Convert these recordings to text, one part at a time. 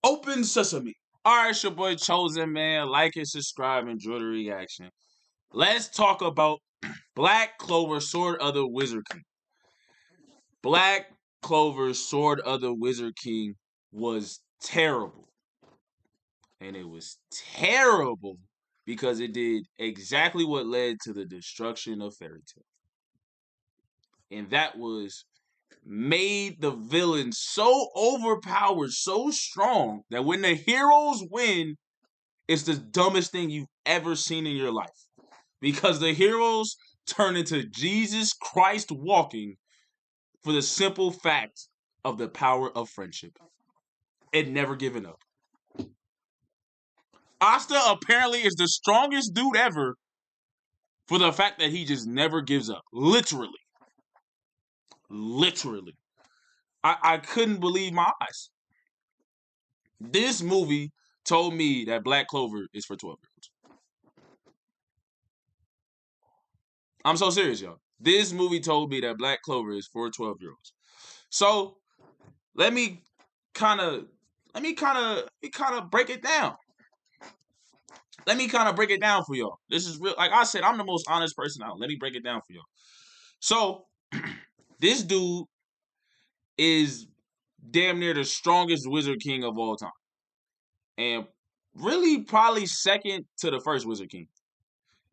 Open sesame. Alright, it's your boy Chosen, man. Like and subscribe, enjoy the reaction. Let's talk about Black Clover, Sword of the Wizard King. Black Clover, Sword of the Wizard King was terrible. And it was terrible because it did exactly what led to the destruction of Fairy Tail. And that was made the villain so overpowered, so strong, that when the heroes win, it's the dumbest thing you've ever seen in your life. Because the heroes turn into Jesus Christ walking for the simple fact of the power of friendship and never giving up. Asta apparently is the strongest dude ever for the fact that he just never gives up. Literally. I couldn't believe my eyes. This movie told me that Black Clover is for 12-year-olds. I'm so serious, y'all. This movie told me that Black Clover is for 12-year-olds. So let me kind of break it down. Let me kind of break it down for y'all. This is real. Like I said, I'm the most honest person out. Let me break it down for y'all. So this dude is damn near the strongest Wizard King of all time. And really probably second to the first Wizard King.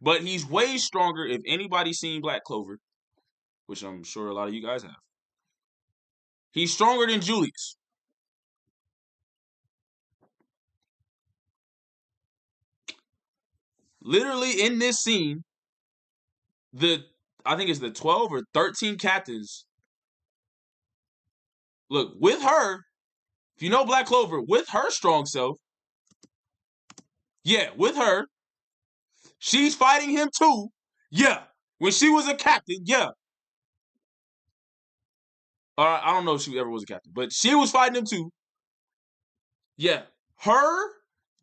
But he's way stronger if anybody's seen Black Clover, which I'm sure a lot of you guys have. He's stronger than Julius. Literally in this scene, I think it's the 12 or 13 captains. Look, with her, if you know Black Clover, with her strong self, yeah, with her, she's fighting him too. Yeah, when she was a captain, yeah. I don't know if she ever was a captain, but she was fighting him too. Yeah, her,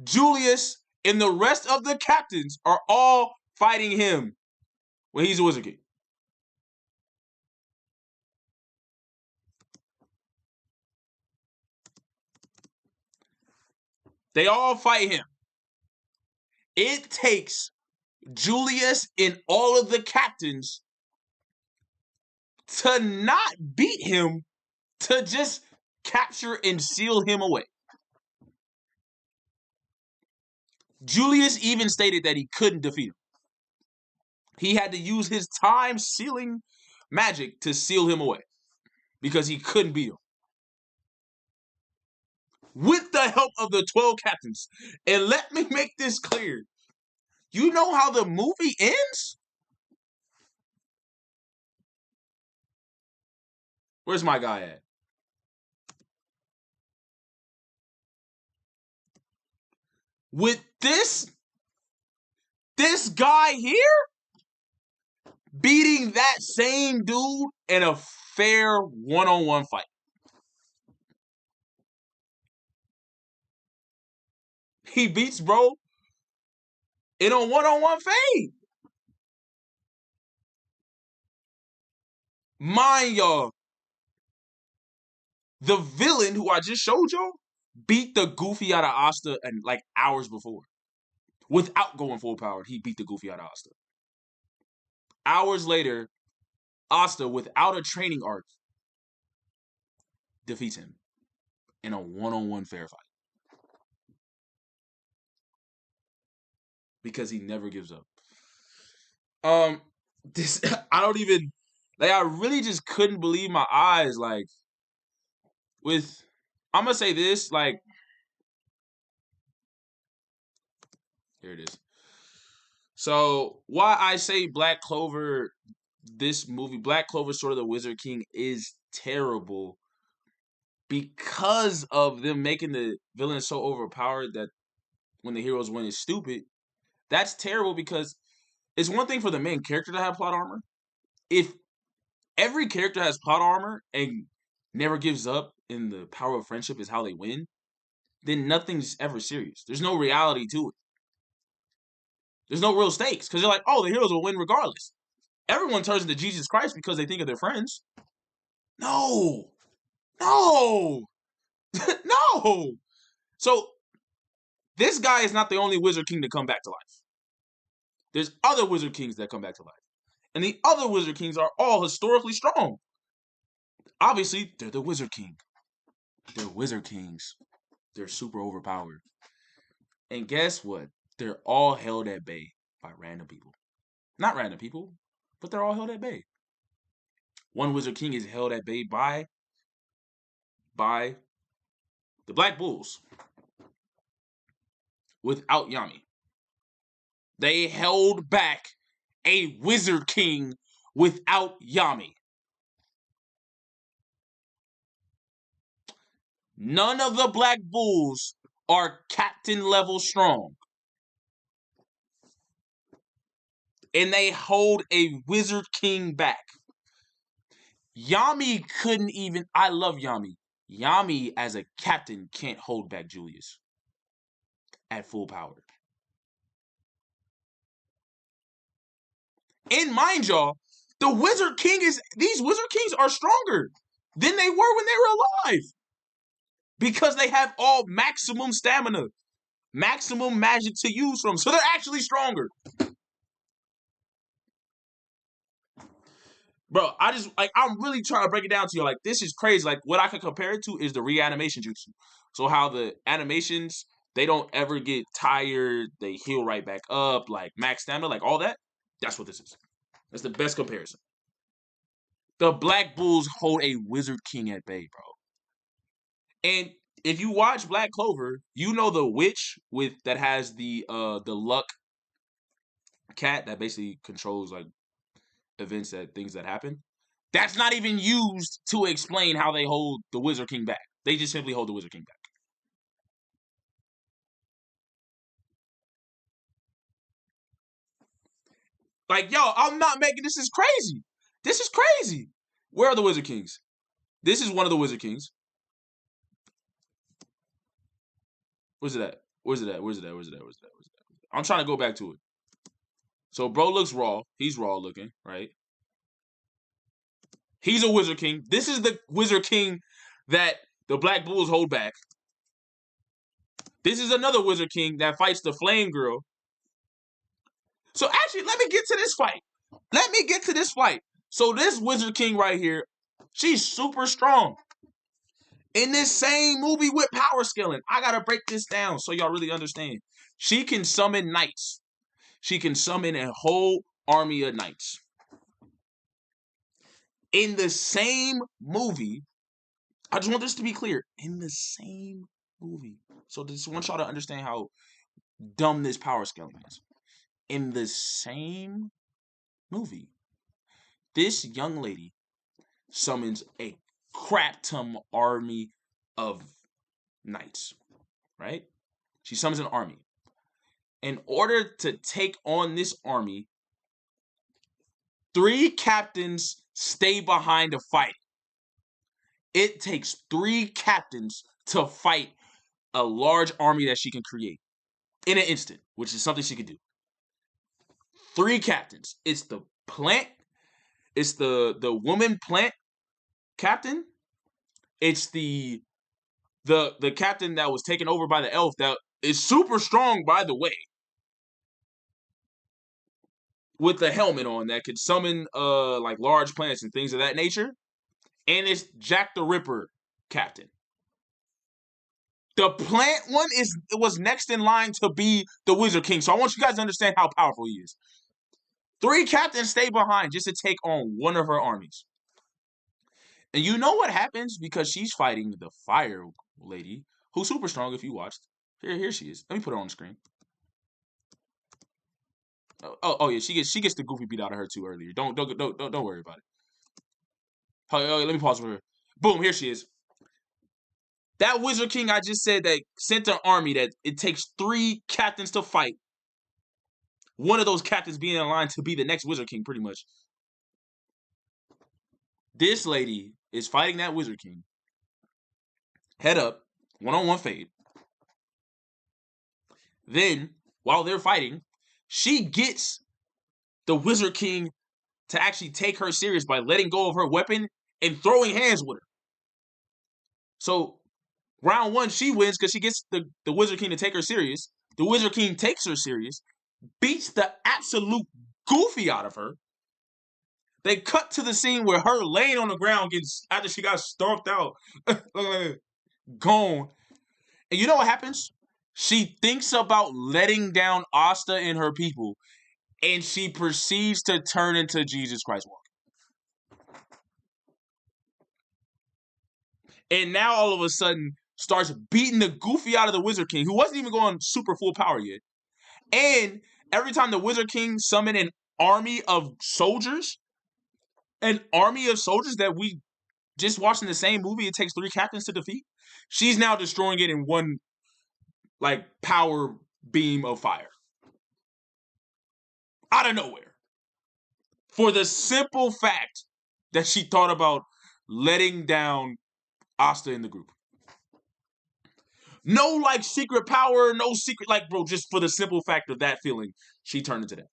Julius, and the rest of the captains are all fighting him when he's a Wizard King. They all fight him. It takes Julius and all of the captains to not beat him, to just capture and seal him away. Julius even stated that he couldn't defeat him. He had to use his time sealing magic to seal him away because he couldn't beat him. With the help of the 12 captains. And let me make this clear. You know how the movie ends? Where's my guy at? With this guy here beating that same dude in a fair one-on-one fight. He beats bro in a one-on-one fade. Mind y'all, the villain who I just showed y'all beat the Goofy out of Asta and like hours before. Without going full power, he beat the Goofy out of Asta. Hours later, Asta, without a training arc, defeats him in a one-on-one fair fight. Because he never gives up. I don't even, like, I really just couldn't believe my eyes. Like, I'm gonna say this, like, here it is. So, why I say Black Clover, this movie, Black Clover, Sword of the Wizard King, is terrible because of them making the villain so overpowered that when the heroes win is stupid. That's terrible because it's one thing for the main character to have plot armor. If every character has plot armor and never gives up and the power of friendship is how they win, then nothing's ever serious. There's no reality to it. There's no real stakes because you're like, oh, the heroes will win regardless. Everyone turns into Jesus Christ because they think of their friends. No. No. So this guy is not the only Wizard King to come back to life. There's other Wizard Kings that come back to life. And the other Wizard Kings are all historically strong. Obviously, they're the Wizard King. They're Wizard Kings. They're super overpowered. And guess what? They're all held at bay by random people. Not random people, but they're all held at bay. One Wizard King is held at bay by the Black Bulls without Yami. They held back a Wizard King without Yami. None of the Black Bulls are captain level strong. And they hold a Wizard King back. Yami couldn't even... I love Yami. Yami as a captain can't hold back Julius at full power. And mind y'all, the Wizard King is... These Wizard Kings are stronger than they were when they were alive. Because they have all maximum stamina. Maximum magic to use from. So they're actually stronger. Bro, I'm really trying to break it down to you. Like, this is crazy. Like, what I could compare it to is the reanimation jutsu. So how the animations, they don't ever get tired. They heal right back up. Like, max stamina, like all that. That's what this is. That's the best comparison. The Black Bulls hold a Wizard King at bay, bro. And if you watch Black Clover, you know the witch that has the luck cat that basically controls like events things that happen. That's not even used to explain how they hold the Wizard King back. They just simply hold the Wizard King back. Like, yo, I'm not making this is crazy. This is crazy. Where are the Wizard Kings? This is one of the Wizard Kings. Where's it at? Where's it at? Where's it at? Where's it at? Where's it at? Where's it at? I'm trying to go back to it. So bro looks raw. He's raw looking, right? He's a Wizard King. This is the Wizard King that the Black Bulls hold back. This is another Wizard King that fights the Flame Girl. So actually, let me get to this fight. Let me get to this fight. So this Wizard King right here, she's super strong. In this same movie with power scaling, I gotta break this down so y'all really understand. She can summon knights. She can summon a whole army of knights. In the same movie, I just want this to be clear. In the same movie. So just want y'all to understand how dumb this power scaling is. In the same movie, this young lady summons a crap ton army of knights, right? She summons an army. In order to take on this army, 3 captains stay behind to fight. It takes 3 captains to fight a large army that she can create in an instant, which is something she can do. 3 captains. It's the plant. It's the woman plant captain. It's the captain that was taken over by the elf that is super strong, by the way, with the helmet on that could summon like large plants and things of that nature. And it's Jack the Ripper captain. The plant one was next in line to be the Wizard King. So I want you guys to understand how powerful he is. 3 captains stay behind just to take on one of her armies. And you know what happens? Because she's fighting the fire lady, who's super strong if you watched. Here she is. Let me put her on the screen. Oh yeah, she gets the goofy beat out of her too earlier. Don't worry about it. Oh, let me pause for her. Boom, here she is. That Wizard King I just said that sent an army that it takes 3 captains to fight. One of those captains being in line to be the next Wizard King, pretty much. This lady is fighting that Wizard King. Head up, one-on-one fade. Then, while they're fighting, she gets the Wizard King to actually take her serious by letting go of her weapon and throwing hands with her. So, Round 1, she wins because she gets the Wizard King to take her serious. The Wizard King takes her serious, beats the absolute goofy out of her. They cut to the scene where her laying on the ground after she got stomped out. Gone. And you know what happens? She thinks about letting down Asta and her people, and she proceeds to turn into Jesus Christ walking. And now all of a sudden starts beating the goofy out of the Wizard King, who wasn't even going super full power yet. And every time the Wizard King summoned an army of soldiers, that we just watched in the same movie, it takes 3 captains to defeat. She's now destroying it in one power beam of fire. Out of nowhere. For the simple fact that she thought about letting down Asta in the group. No secret power, no secret bro, just for the simple fact of that feeling, she turned into that.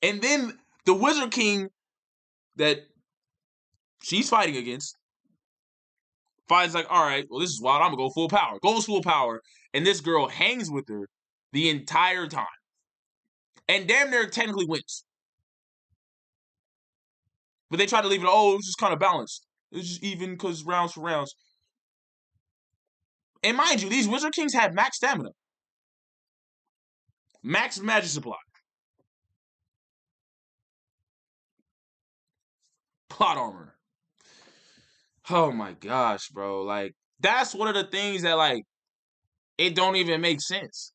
And then the Wizard King that she's fighting against finds all right, well, this is wild. I'm gonna go full power. Goes full power, and this girl hangs with her the entire time, and damn near technically wins. But they try to leave it. Oh, it was just kind of balanced. It was just even because rounds for rounds. And mind you, these Wizard Kings have max stamina, max magic supply, plot armor. Oh my gosh, bro! That's one of the things that it don't even make sense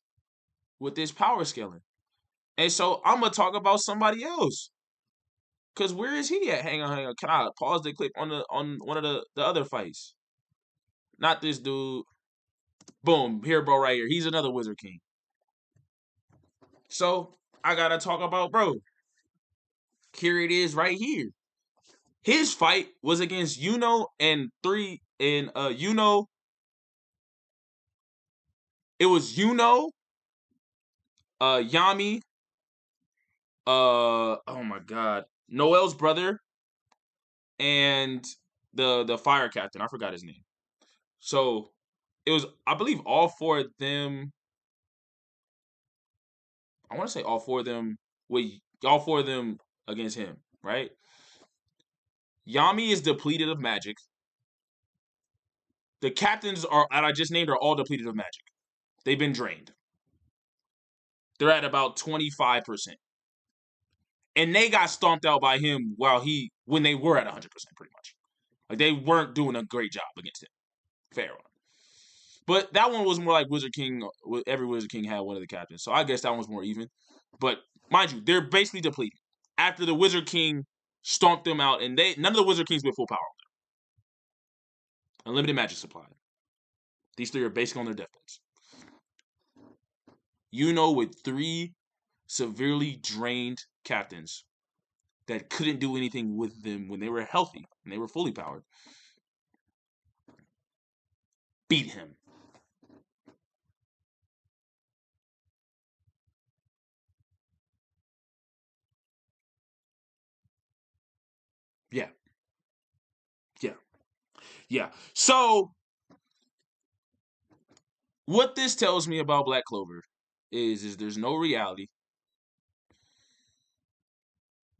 with this power scaling. And so I'm gonna talk about somebody else. Cause where is he at? Hang on. Can I pause the clip on one of the other fights? Not this dude. Boom, here, bro, right here. He's another Wizard King. So I gotta talk about bro. Here it is, right here. His fight was against Yuno and Yuno. It was Yuno, Yami, oh my god, Noel's brother, and the fire captain. I forgot his name. So it was, I believe, all 4 of them. I want to say all 4 of them against him, right? Yami is depleted of magic. The captains that I just named are all depleted of magic. They've been drained. They're at about 25%. And they got stomped out by him when they were at 100%, pretty much. They weren't doing a great job against him. Fair one. But that one was more like Wizard King. Every Wizard King had one of the captains. So I guess that one was more even. But mind you, they're basically depleted. After the Wizard King stomped them out, and none of the Wizard Kings with full power. Unlimited magic supply. These 3 are basically on their deathbeds. With 3 severely drained captains that couldn't do anything with them when they were healthy and they were fully powered, beat him. Yeah. So what this tells me about Black Clover is there's no reality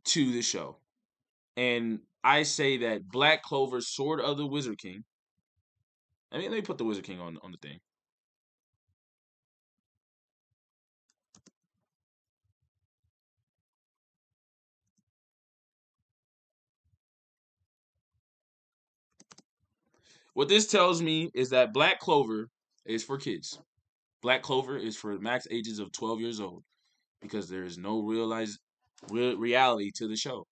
to the show. And I say that Black Clover's Sword of the Wizard King. Let me put the Wizard King on the thing. What this tells me is that Black Clover is for kids. Black Clover is for max ages of 12 years old because there is no reality to the show.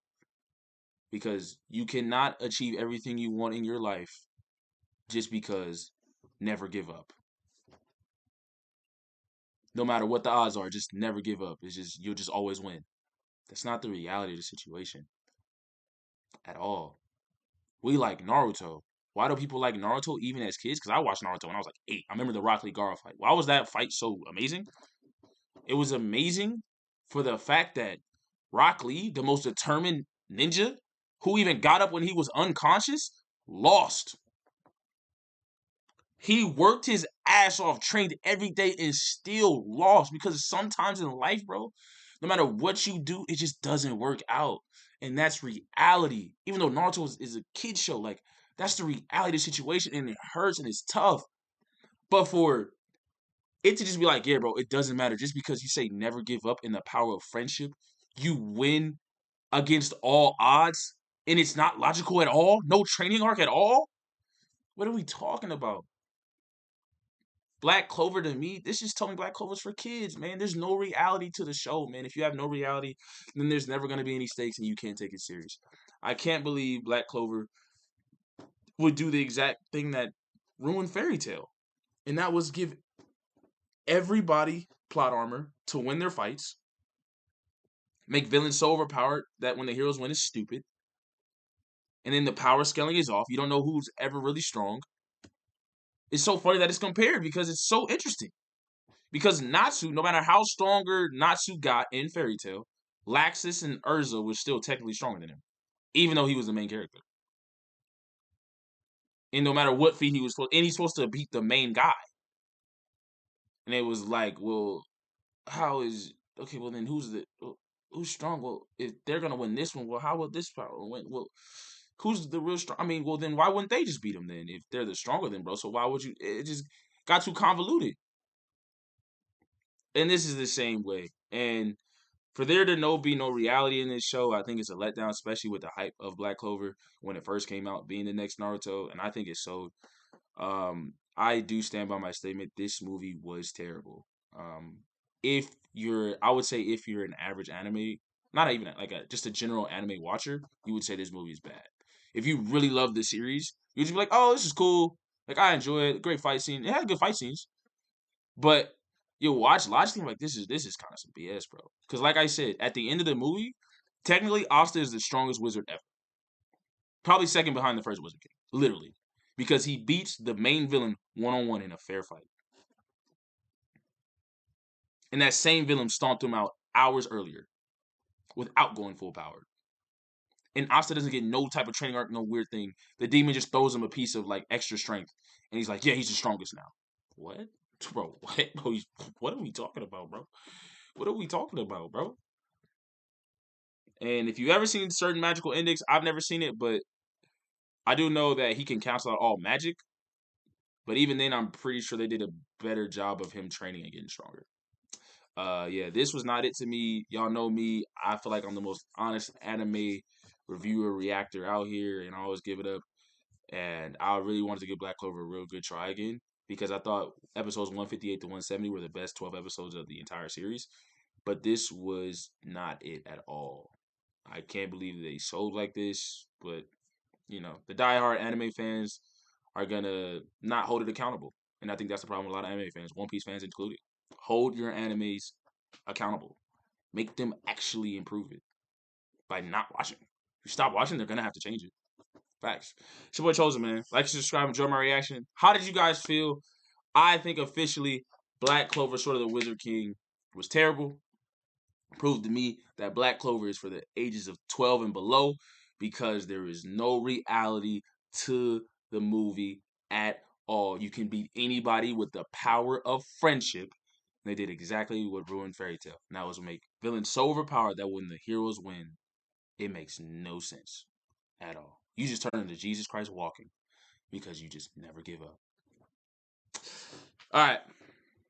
Because you cannot achieve everything you want in your life just because never give up. No matter what the odds are, just never give up. It's just you'll just always win. That's not the reality of the situation at all. We like Naruto. Why do people like Naruto even as kids? Because I watched Naruto when I was 8. I remember the Rock Lee Gaara fight. Why was that fight so amazing? It was amazing for the fact that Rock Lee, the most determined ninja, who even got up when he was unconscious, lost. He worked his ass off, trained every day, and still lost. Because sometimes in life, bro, no matter what you do, it just doesn't work out. And that's reality. Even though Naruto is a kid show, like, that's the reality of the situation, and it hurts and it's tough. But for it to just be like, yeah, bro, it doesn't matter. Just because you say never give up in the power of friendship, you win against all odds, and it's not logical at all. No training arc at all. What are we talking about? Black Clover to me, this is telling Black Clover's for kids, man. There's no reality to the show, man. If you have no reality, then there's never going to be any stakes and you can't take it serious. I can't believe Black Clover would do the exact thing that ruined Fairy Tail. And that was give everybody plot armor to win their fights, make villains so overpowered that when the heroes win, it's stupid. And then the power scaling is off. You don't know who's ever really strong. It's so funny that it's compared because it's so interesting. Because Natsu, no matter how stronger Natsu got in Fairy Tail, Laxus and Urza was still technically stronger than him, even though he was the main character. And no matter what feat he was supposed, and he's supposed to beat the main guy. And it was like, well, how is okay? Well, then who's strong? Well, if they're gonna win this one, well, how will this power win? Well, who's the real strong? I mean, well, then why wouldn't they just beat him then if they're the stronger than bro? So why would you? It just got too convoluted. And this is the same way. And for there to be no reality in this show, I think it's a letdown, especially with the hype of Black Clover when it first came out, being the next Naruto, and I think it's so. I do stand by my statement. This movie was terrible. I would say if you're an average anime, not even like just a general anime watcher, you would say this movie is bad. If you really love the series, you'd just be like, "Oh, this is cool. Like I enjoy it. Great fight scene. It had good fight scenes." But you watch logically like this is kind of some BS, bro. Because like I said, at the end of the movie, technically Asta is the strongest wizard ever. Probably second behind the first Wizard King, literally, because he beats the main villain one-on-one in a fair fight. And that same villain stomped him out hours earlier without going full power. And Asta doesn't get no type of training arc, no weird thing. The demon just throws him a piece of like extra strength, and he's like, "Yeah, he's the strongest now." What, bro? What? Bro, what are we talking about, bro? What are we talking about, bro? And if you've ever seen certain magical index, I've never seen it, but I do know that he can cancel out all magic. But even then, I'm pretty sure they did a better job of him training and getting stronger. Yeah, this was not it to me. Y'all know me. I feel like I'm the most honest anime reviewer, reactor out here, and I always give it up. And I really wanted to give Black Clover a real good try again because I thought episodes 158 to 170 were the best 12 episodes of the entire series. But this was not it at all. I can't believe they sold like this, but the diehard anime fans are gonna not hold it accountable. And I think that's the problem with a lot of anime fans, One Piece fans included. Hold your animes accountable. Make them actually improve it by not watching. If you stop watching, they're gonna have to change it. Facts. It's your boy Chosen, man. Like, subscribe, enjoy my reaction. How did you guys feel? I think officially Black Clover, Sword of the Wizard King, was terrible. Proved to me that Black Clover is for the ages of 12 and below because there is no reality to the movie at all. You can beat anybody with the power of friendship. They did exactly what ruined Fairy Tail. And that was make villains so overpowered that when the heroes win, it makes no sense at all. You just turn into Jesus Christ walking because you just never give up. All right.